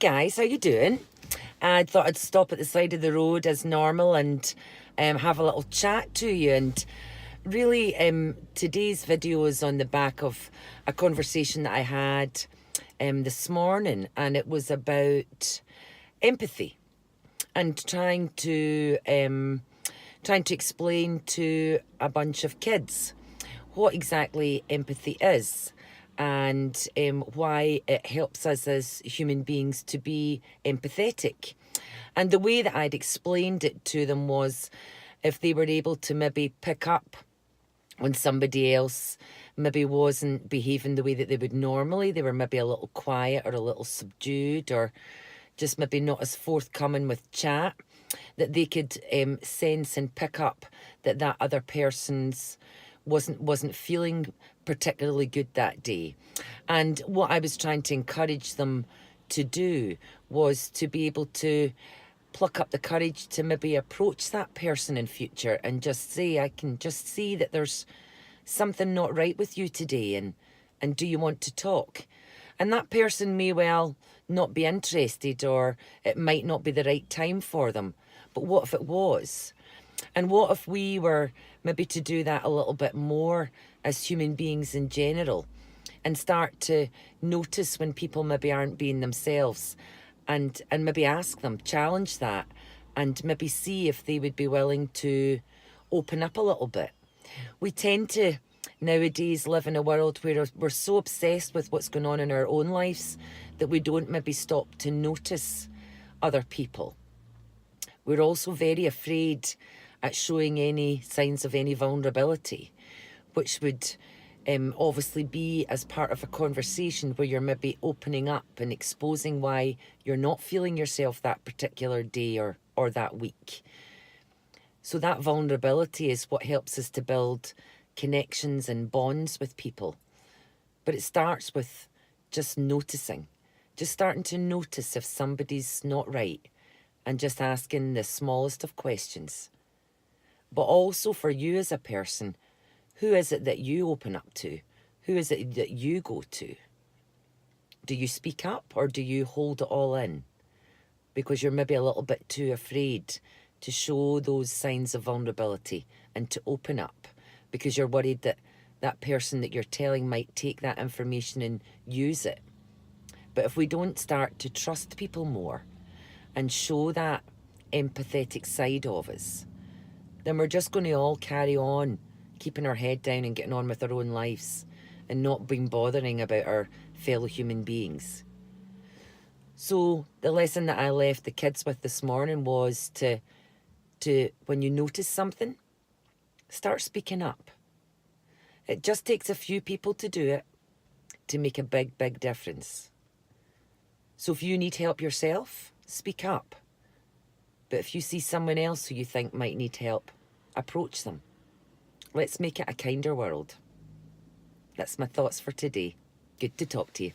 guys, how you doing? I thought I'd stop at the side of the road as normal and have a little chat to you. And really, today's video is on the back of a conversation that I had this morning, and it was about empathy and trying to explain to a bunch of kids what exactly empathy is, and why it helps us as human beings to be empathetic. And the way that I'd explained it to them was, if they were able to maybe pick up when somebody else maybe wasn't behaving the way that they would normally, they were maybe a little quiet or a little subdued or just maybe not as forthcoming with chat, that they could sense and pick up that that other person's wasn't feeling particularly good that day. And what I was trying to encourage them to do was to be able to pluck up the courage to maybe approach that person in future and just say, I can just see that there's something not right with you today, and do you want to talk? And that person may well not be interested, or it might not be the right time for them. But what if it was? And what if we were maybe to do that a little bit more as human beings in general, and start to notice when people maybe aren't being themselves, and maybe ask them, challenge that, and maybe see if they would be willing to open up a little bit. We tend to nowadays live in a world where we're so obsessed with what's going on in our own lives that we don't maybe stop to notice other people. We're also very afraid at showing any signs of any vulnerability, which would obviously be as part of a conversation where you're maybe opening up and exposing why you're not feeling yourself that particular day or that week. So that vulnerability is what helps us to build connections and bonds with people. But it starts with just noticing, just starting to notice if somebody's not right, and just asking the smallest of questions. But also for you as a person, who is it that you open up to? Who is it that you go to? Do you speak up, or do you hold it all in? Because you're maybe a little bit too afraid to show those signs of vulnerability and to open up, because you're worried that that person that you're telling might take that information and use it. But if we don't start to trust people more and show that empathetic side of us, then we're just going to all carry on keeping our head down and getting on with our own lives and not being bothering about our fellow human beings. So the lesson that I left the kids with this morning was to when you notice something, start speaking up. It just takes a few people to do it to make a big, big difference. So if you need help yourself, speak up. But if you see someone else who you think might need help, approach them. Let's make it a kinder world. That's my thoughts for today. Good to talk to you.